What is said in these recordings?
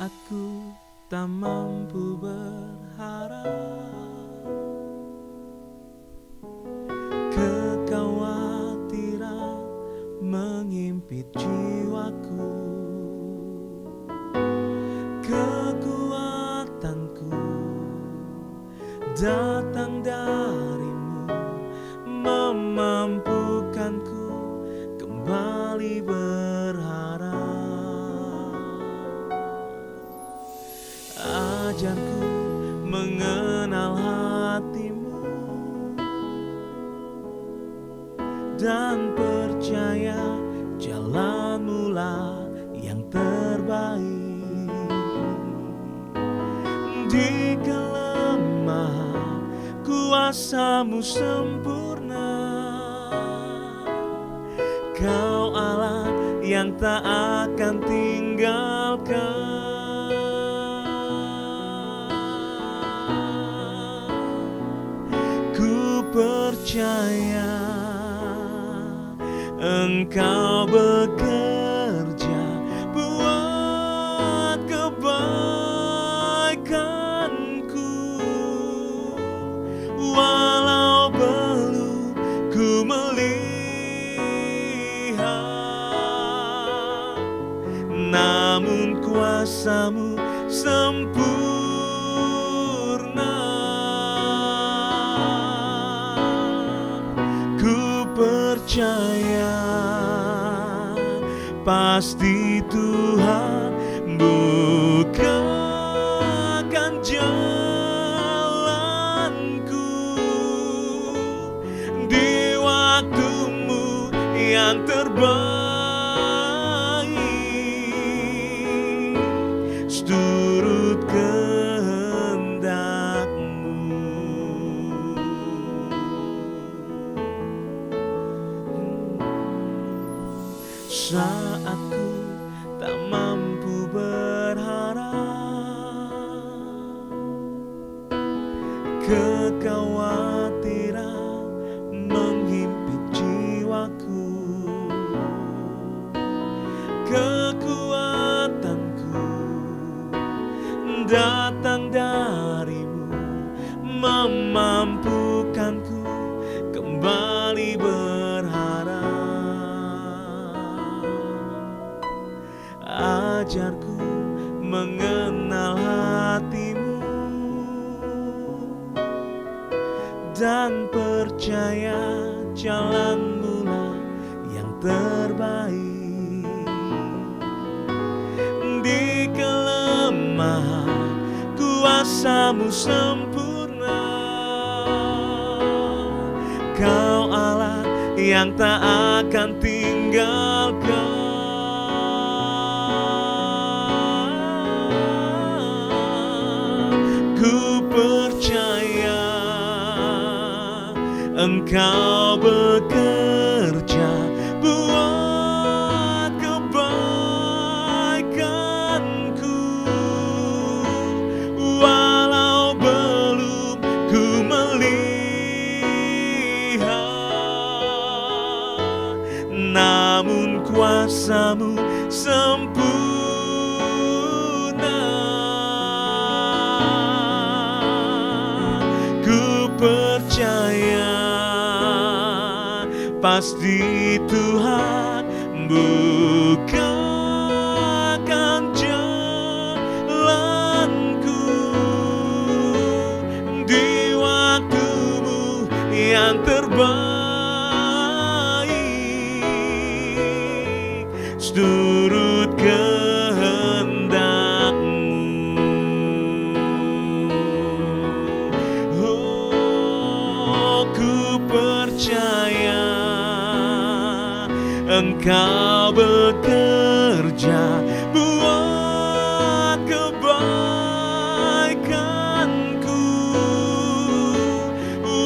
Aku tak mampu berharap, kekhawatiran mengimpit jiwaku. Kekuatanku datang darimu, memampukanku kembali berharap. Ajarku mengenal hatimu dan percaya jalanmu lah yang terbaik. Di kelemahan kuasamu sempurna, Kau Allah yang tak akan tinggalkan. Ku percaya Engkau bekerja buat kebaikanku, walau belum ku melihat, namun kuasamu sempurna. Ku percaya pasti Tuhan bukakan jalanku di waktumu yang terbaik, seturut kehendak-Mu. Saat ku tak mampu berharap, kekhawatiran menghimpit jiwaku. Kekuatanku datang darimu, memampukanku kembali berharap. Ajarku mengenal hatimu dan percaya jalanmu lah yang terbaik. Di kelemahan kuasamu sempurna, Kau Allah yang tak akan tinggalkan. Ku percaya Engkau bekerja buat kebaikanku, walau belum ku melihat, namun kuasamu sempurna. Ku percaya pasti Tuhan bukakan jalanku di waktumu yang terbaik, seturut kehendak-Mu. Oh, ku percaya Engkau bekerja buat kebaikanku,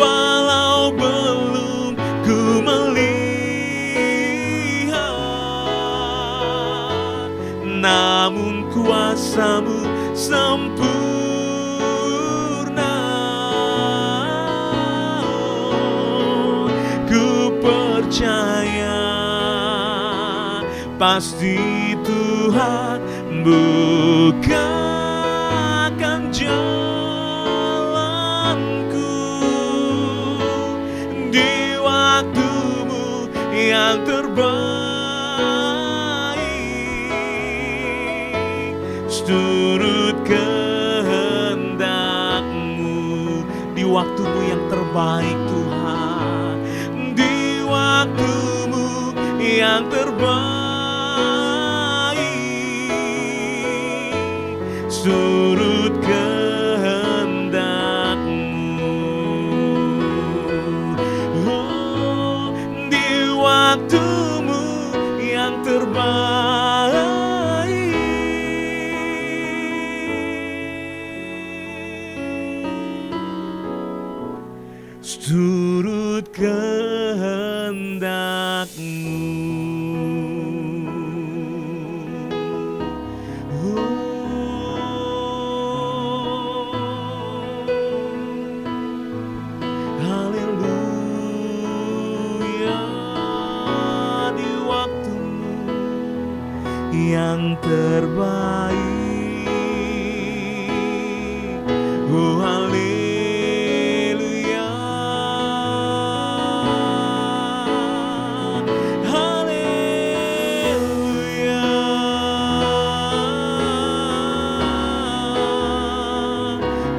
walau belum ku melihat, namun kuasamu sempurna. Ku percaya pasti Tuhan bukakan jalanku di waktumu yang terbaik, seturut kehendakmu di waktumu yang terbaik Tuhan, di waktumu yang terbaik, surut kehendakmu. Oh, di waktumu yang terbaik, surut kehendakmu. Yang terbaik, oh haleluya, haleluya,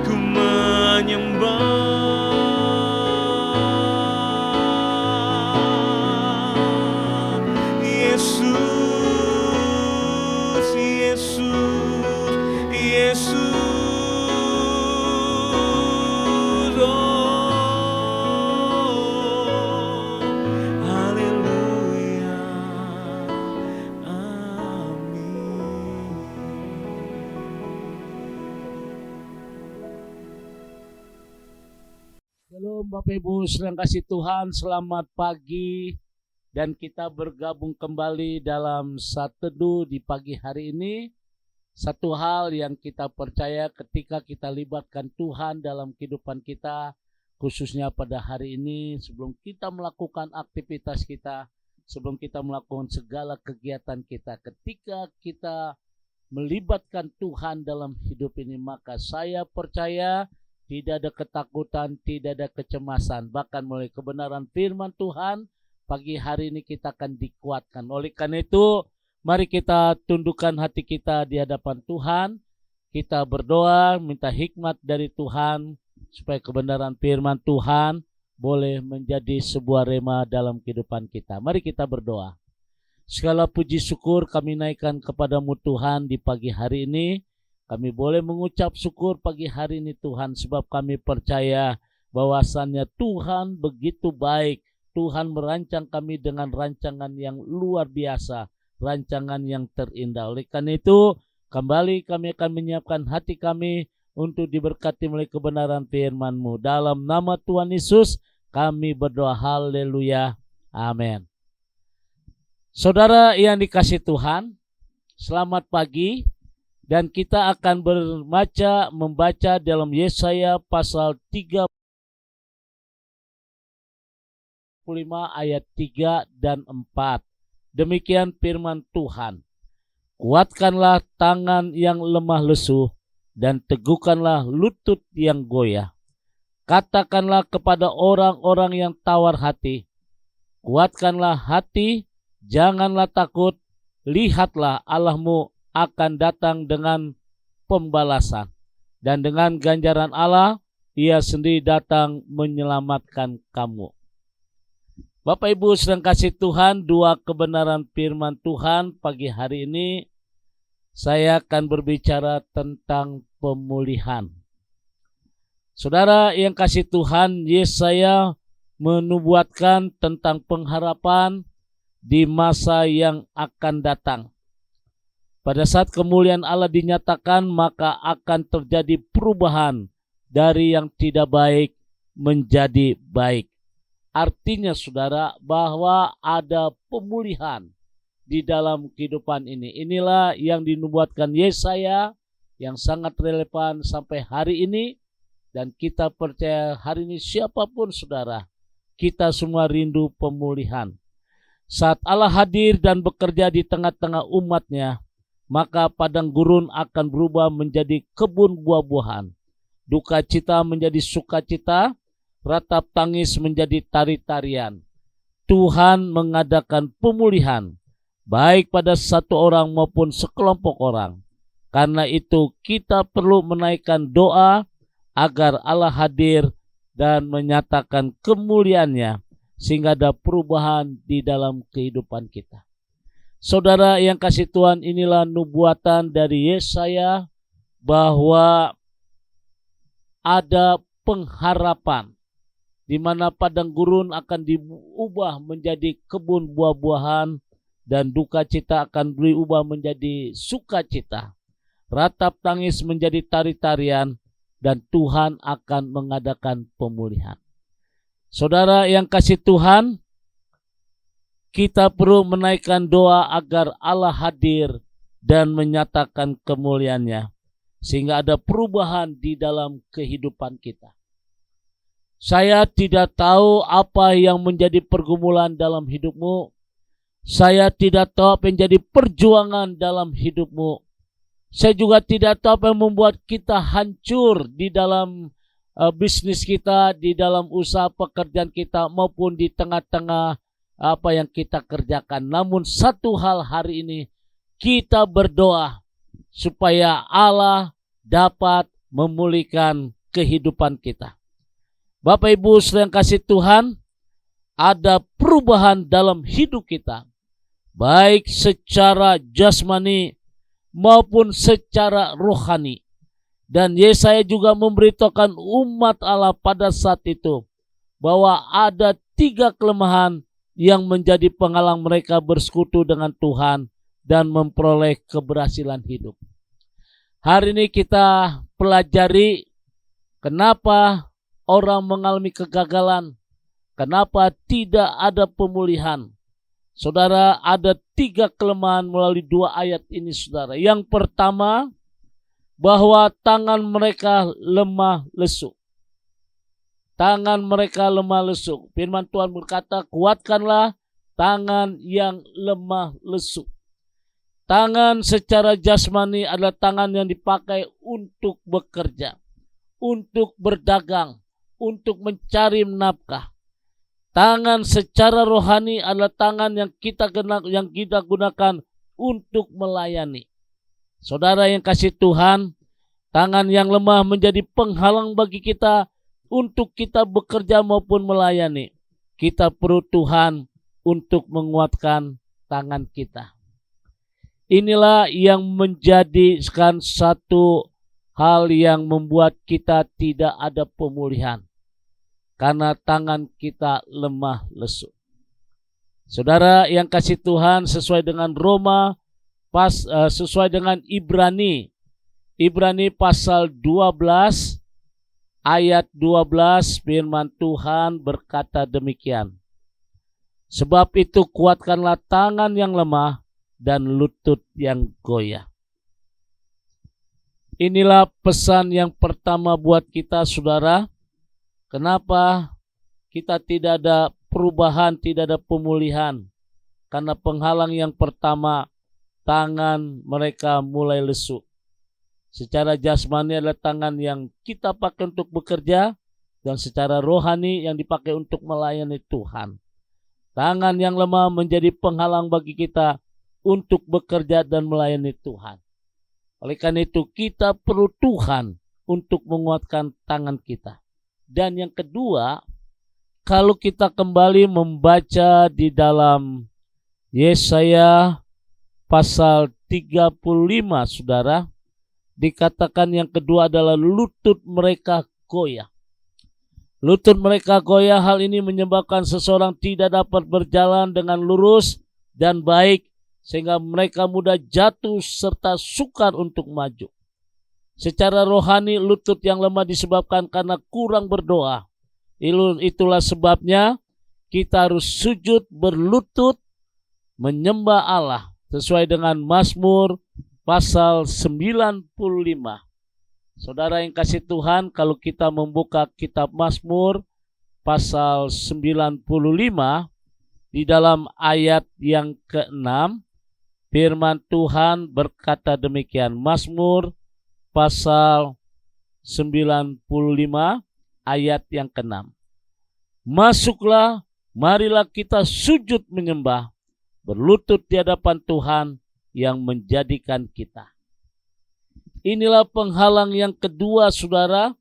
ku menyembah Yesus. Shalom Bapak Ibu sedang kasih Tuhan, selamat pagi. Dan kita bergabung kembali dalam Saat Teduh di pagi hari ini. Satu hal yang kita percaya ketika kita libatkan Tuhan dalam kehidupan kita, khususnya pada hari ini, sebelum kita melakukan aktivitas kita, sebelum kita melakukan segala kegiatan kita, ketika kita melibatkan Tuhan dalam hidup ini, maka saya percaya tidak ada ketakutan, tidak ada kecemasan. Bahkan melalui kebenaran firman Tuhan, pagi hari ini kita akan dikuatkan. Oleh karena itu, mari kita tundukkan hati kita di hadapan Tuhan. Kita berdoa, minta hikmat dari Tuhan, supaya kebenaran firman Tuhan boleh menjadi sebuah rema dalam kehidupan kita. Mari kita berdoa. Segala puji syukur kami naikkan kepadamu Tuhan di pagi hari ini. Kami boleh mengucap syukur pagi hari ini Tuhan, sebab kami percaya bahwasannya Tuhan begitu baik. Tuhan merancang kami dengan rancangan yang luar biasa, rancangan yang terindah. Oleh karena itu, kembali kami akan menyiapkan hati kami untuk diberkati melalui kebenaran firman-Mu. Dalam nama Tuhan Yesus, kami berdoa, haleluya, amin. Saudara yang dikasihi Tuhan, selamat pagi. Dan kita akan membaca dalam Yesaya pasal 35 ayat 3 dan 4. Demikian firman Tuhan. Kuatkanlah tangan yang lemah lesu dan teguhkanlah lutut yang goyah. Katakanlah kepada orang-orang yang tawar hati, kuatkanlah hati, janganlah takut, lihatlah Allahmu akan datang dengan pembalasan, dan dengan ganjaran Allah Ia sendiri datang menyelamatkan kamu. Bapak Ibu sedang kasih Tuhan, dua kebenaran firman Tuhan pagi hari ini saya akan berbicara tentang pemulihan. Saudara yang kasih Tuhan, Yesaya menubuatkan tentang pengharapan di masa yang akan datang. Pada saat kemuliaan Allah dinyatakan, maka akan terjadi perubahan dari yang tidak baik menjadi baik. Artinya saudara, bahwa ada pemulihan di dalam kehidupan ini. Inilah yang dinubuatkan Yesaya, yang sangat relevan sampai hari ini. Dan kita percaya hari ini siapapun saudara, kita semua rindu pemulihan. Saat Allah hadir dan bekerja di tengah-tengah umatnya, maka padang gurun akan berubah menjadi kebun buah-buahan. Duka cita menjadi sukacita, ratap tangis menjadi tari-tarian. Tuhan mengadakan pemulihan, baik pada satu orang maupun sekelompok orang. Karena itu kita perlu menaikkan doa agar Allah hadir dan menyatakan kemuliaannya, sehingga ada perubahan di dalam kehidupan kita. Saudara yang kasih Tuhan, inilah nubuatan dari Yesaya bahwa ada pengharapan di mana padang gurun akan diubah menjadi kebun buah-buahan dan duka cita akan berubah menjadi sukacita. Ratap tangis menjadi tari-tarian dan Tuhan akan mengadakan pemulihan. Saudara yang kasih Tuhan, kita perlu menaikkan doa agar Allah hadir dan menyatakan kemuliaannya, sehingga ada perubahan di dalam kehidupan kita. Saya tidak tahu apa yang menjadi pergumulan dalam hidupmu. Saya tidak tahu apa yang menjadi perjuangan dalam hidupmu. Saya juga tidak tahu apa yang membuat kita hancur di dalam bisnis kita, di dalam usaha pekerjaan kita, maupun di tengah-tengah apa yang kita kerjakan. Namun satu hal hari ini, kita berdoa supaya Allah dapat memulihkan kehidupan kita. Bapak Ibu yang kasih Tuhan, ada perubahan dalam hidup kita, baik secara jasmani maupun secara rohani. Dan Yesaya juga memberitakan umat Allah pada saat itu bahwa ada 3 kelemahan yang menjadi penghalang mereka bersekutu dengan Tuhan dan memperoleh keberhasilan hidup. Hari ini kita pelajari kenapa orang mengalami kegagalan, kenapa tidak ada pemulihan. Saudara, ada 3 kelemahan melalui 2 ayat ini, saudara. Yang pertama, bahwa tangan mereka lemah lesu. Tangan mereka lemah lesu. Firman Tuhan berkata, kuatkanlah tangan yang lemah lesu. Tangan secara jasmani adalah tangan yang dipakai untuk bekerja, untuk berdagang, untuk mencari nafkah. Tangan secara rohani adalah tangan yang kita gunakan untuk melayani. Saudara yang kasih Tuhan, tangan yang lemah menjadi penghalang bagi kita untuk kita bekerja maupun melayani. Kita perlu Tuhan untuk menguatkan tangan kita. Inilah yang menjadikan satu hal yang membuat kita tidak ada pemulihan. Karena tangan kita lemah lesu. Saudara yang kasih Tuhan, sesuai dengan sesuai dengan Ibrani pasal 12 ayat 12, firman Tuhan berkata demikian. Sebab itu kuatkanlah tangan yang lemah dan lutut yang goyah. Inilah pesan yang pertama buat kita, saudara. Kenapa kita tidak ada perubahan, tidak ada pemulihan? Karena penghalang yang pertama, tangan mereka mulai lesu. Secara jasmani adalah tangan yang kita pakai untuk bekerja, dan secara rohani yang dipakai untuk melayani Tuhan. Tangan yang lemah menjadi penghalang bagi kita untuk bekerja dan melayani Tuhan. Oleh karena itu kita perlu Tuhan untuk menguatkan tangan kita. Dan yang kedua, kalau kita kembali membaca di dalam Yesaya pasal 35, saudara, dikatakan yang kedua adalah lutut mereka goyah. Lutut mereka goyah, hal ini menyebabkan seseorang tidak dapat berjalan dengan lurus dan baik, sehingga mereka mudah jatuh serta sukar untuk maju. Secara rohani, lutut yang lemah disebabkan karena kurang berdoa. Itulah sebabnya kita harus sujud berlutut menyembah Allah sesuai dengan Mazmur pasal 95. Saudara yang kasih Tuhan, kalau kita membuka kitab Mazmur pasal 95 di dalam ayat yang ke-6, Firman Tuhan berkata demikian, Mazmur pasal 95 ayat yang ke-6. Masuklah, marilah kita sujud menyembah, berlutut di hadapan Tuhan yang menjadikan kita. Inilah penghalang yang kedua, saudara,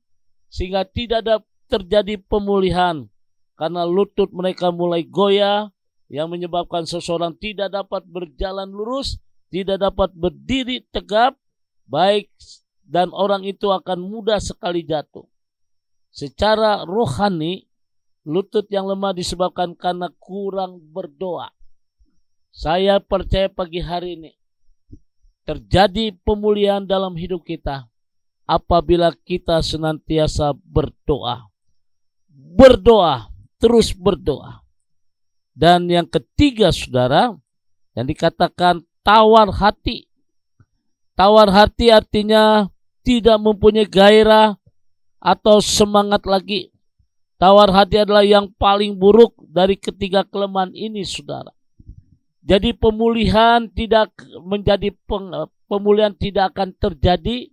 sehingga tidak ada terjadi pemulihan karena lutut mereka mulai goyah, yang menyebabkan seseorang tidak dapat berjalan lurus, tidak dapat berdiri tegap, baik, dan orang itu akan mudah sekali jatuh. Secara rohani, lutut yang lemah disebabkan karena kurang berdoa. Saya percaya pagi hari ini terjadi pemulihan dalam hidup kita apabila kita senantiasa berdoa. Berdoa, terus berdoa. Dan yang ketiga, saudara, yang dikatakan tawar hati. Tawar hati artinya tidak mempunyai gairah atau semangat lagi. Tawar hati adalah yang paling buruk dari ketiga kelemahan ini, saudara. Jadi pemulihan tidak akan terjadi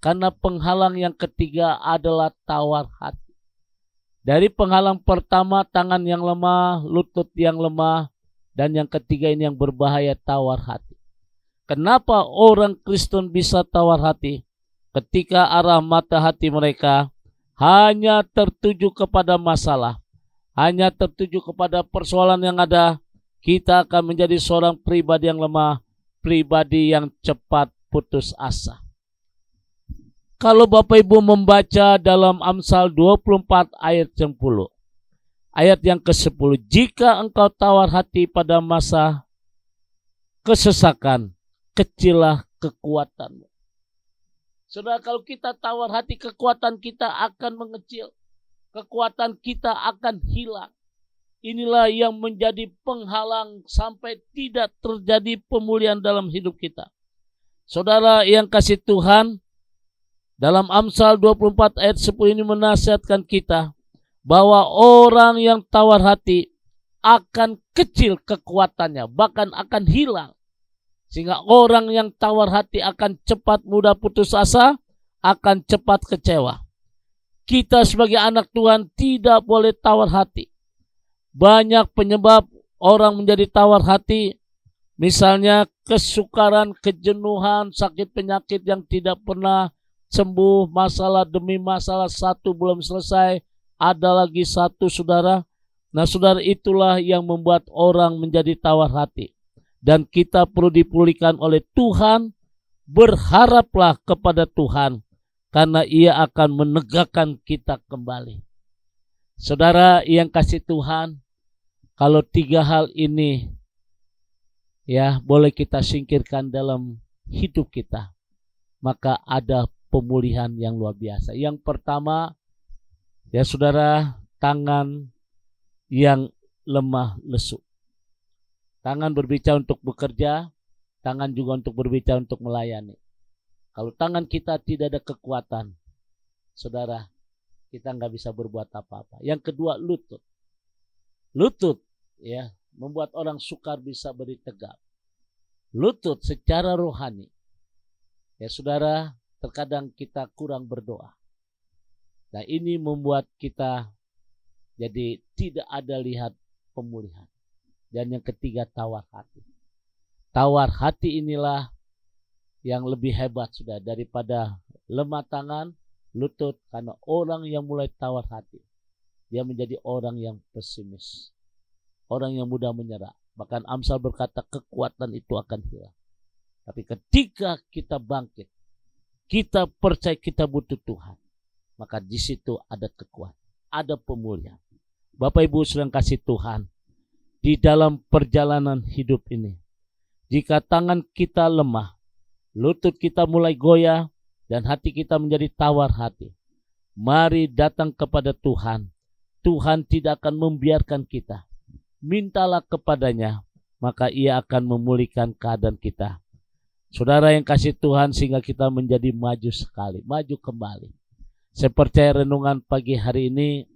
karena penghalang yang ketiga adalah tawar hati. Dari penghalang pertama, tangan yang lemah, lutut yang lemah, dan yang ketiga ini yang berbahaya, tawar hati. Kenapa orang Kristen bisa tawar hati? Ketika arah mata hati mereka hanya tertuju kepada masalah, hanya tertuju kepada persoalan yang ada, kita akan menjadi seorang pribadi yang lemah, pribadi yang cepat putus asa. Kalau Bapak Ibu membaca dalam Amsal 24 ayat 10, ayat yang ke-10, jika engkau tawar hati pada masa kesesakan, kecillah kekuatanmu. Saudara, kalau kita tawar hati, kekuatan kita akan mengecil, kekuatan kita akan hilang. Inilah yang menjadi penghalang sampai tidak terjadi pemulihan dalam hidup kita. Saudara yang kasih Tuhan, dalam Amsal 24 ayat 10 ini menasihatkan kita bahwa orang yang tawar hati akan kecil kekuatannya, bahkan akan hilang. Sehingga orang yang tawar hati akan cepat mudah putus asa, akan cepat kecewa. Kita sebagai anak Tuhan tidak boleh tawar hati. Banyak penyebab orang menjadi tawar hati, misalnya kesukaran, kejenuhan, sakit penyakit yang tidak pernah sembuh, masalah demi masalah, satu belum selesai, ada lagi satu, saudara. Nah, saudara, itulah yang membuat orang menjadi tawar hati. Dan kita perlu dipulihkan oleh Tuhan. Berharaplah kepada Tuhan, karena Ia akan menegakkan kita kembali. Saudara yang kasih Tuhan, kalau tiga hal ini ya boleh kita singkirkan dalam hidup kita, maka ada pemulihan yang luar biasa. Yang pertama, ya saudara, tangan yang lemah lesu. Tangan berbicara untuk bekerja, tangan juga untuk berbicara untuk melayani. Kalau tangan kita tidak ada kekuatan, saudara, kita nggak bisa berbuat apa-apa. Yang kedua, lutut. Lutut ya membuat orang sukar bisa berdiri tegap. Lutut secara rohani, ya saudara, terkadang kita kurang berdoa. Nah, ini membuat kita jadi tidak ada lihat pemulihan. Dan yang ketiga, tawar hati. Tawar hati inilah yang lebih hebat sudah daripada lemah tangan, lutut, karena orang yang mulai tawar hati, dia menjadi orang yang pesimis, orang yang mudah menyerah. Bahkan Amsal berkata kekuatan itu akan hilang. Tapi ketika kita bangkit, kita percaya kita butuh Tuhan, maka di situ ada kekuatan, ada pemulihan. Bapak Ibu sedang kasih Tuhan, di dalam perjalanan hidup ini, jika tangan kita lemah, lutut kita mulai goyah, dan hati kita menjadi tawar hati, mari datang kepada Tuhan. Tuhan tidak akan membiarkan kita. Mintalah kepadanya, maka Ia akan memulihkan keadaan kita. Saudara yang kasih Tuhan, sehingga kita menjadi maju sekali, maju kembali. Saya percaya renungan pagi hari ini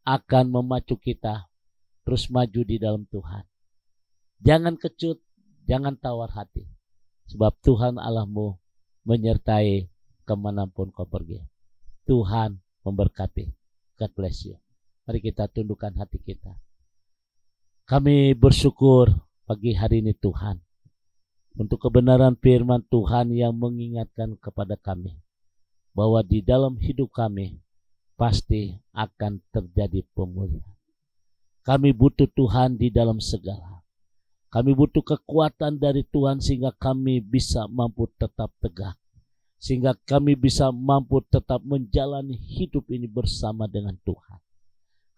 akan memacu kita terus maju di dalam Tuhan. Jangan kecut, Jangan tawar hati. Sebab Tuhan Allahmu menyertai kemanapun kau pergi. Tuhan memberkati. God bless you. Mari kita tundukkan hati kita. Kami bersyukur pagi hari ini Tuhan. Untuk kebenaran firman Tuhan yang mengingatkan kepada kami. Bahwa di dalam hidup kami pasti akan terjadi pemulihan. Kami butuh Tuhan di dalam segala. Kami butuh kekuatan dari Tuhan sehingga kami bisa mampu tetap tegak. Sehingga kami bisa mampu tetap menjalani hidup ini bersama dengan Tuhan.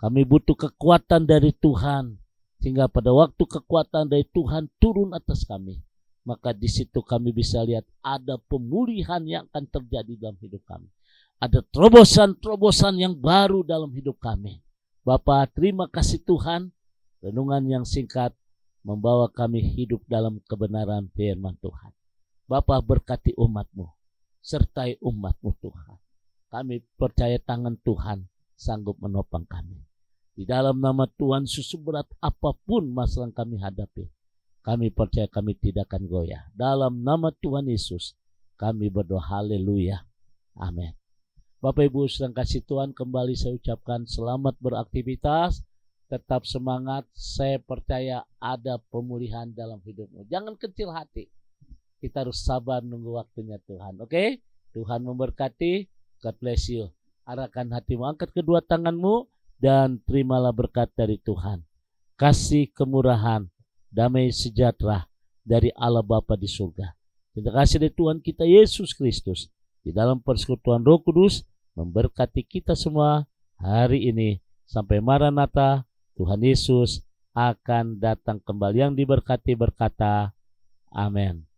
Kami butuh kekuatan dari Tuhan. Sehingga pada waktu kekuatan dari Tuhan turun atas kami. Maka di situ kami bisa lihat ada pemulihan yang akan terjadi dalam hidup kami. Ada terobosan-terobosan yang baru dalam hidup kami. Bapa, terima kasih Tuhan. Renungan yang singkat membawa kami hidup dalam kebenaran firman Tuhan. Bapa, berkati umat-Mu, sertai umat-Mu Tuhan. Kami percaya tangan Tuhan sanggup menopang kami. Di dalam nama Tuhan, seberat apapun masalah yang kami hadapi, kami percaya kami tidak akan goyah. Dalam nama Tuhan Yesus, kami berdoa haleluya. Amin. Bapak Ibu sedang kasih Tuhan, kembali saya ucapkan selamat beraktivitas. Tetap semangat, saya percaya ada pemulihan dalam hidupmu. Jangan kecil hati. Kita harus sabar nunggu waktunya Tuhan. Oke? Tuhan memberkati. God bless you. Arahkan hatimu, angkat kedua tanganmu, dan terimalah berkat dari Tuhan. Kasih kemurahan, damai sejahtera dari Allah Bapa di surga. Terima kasih dari Tuhan kita Yesus Kristus. Di dalam persekutuan Roh Kudus, memberkati kita semua hari ini. Sampai Maranatha. Tuhan Yesus akan datang kembali. Yang diberkati berkata, amin.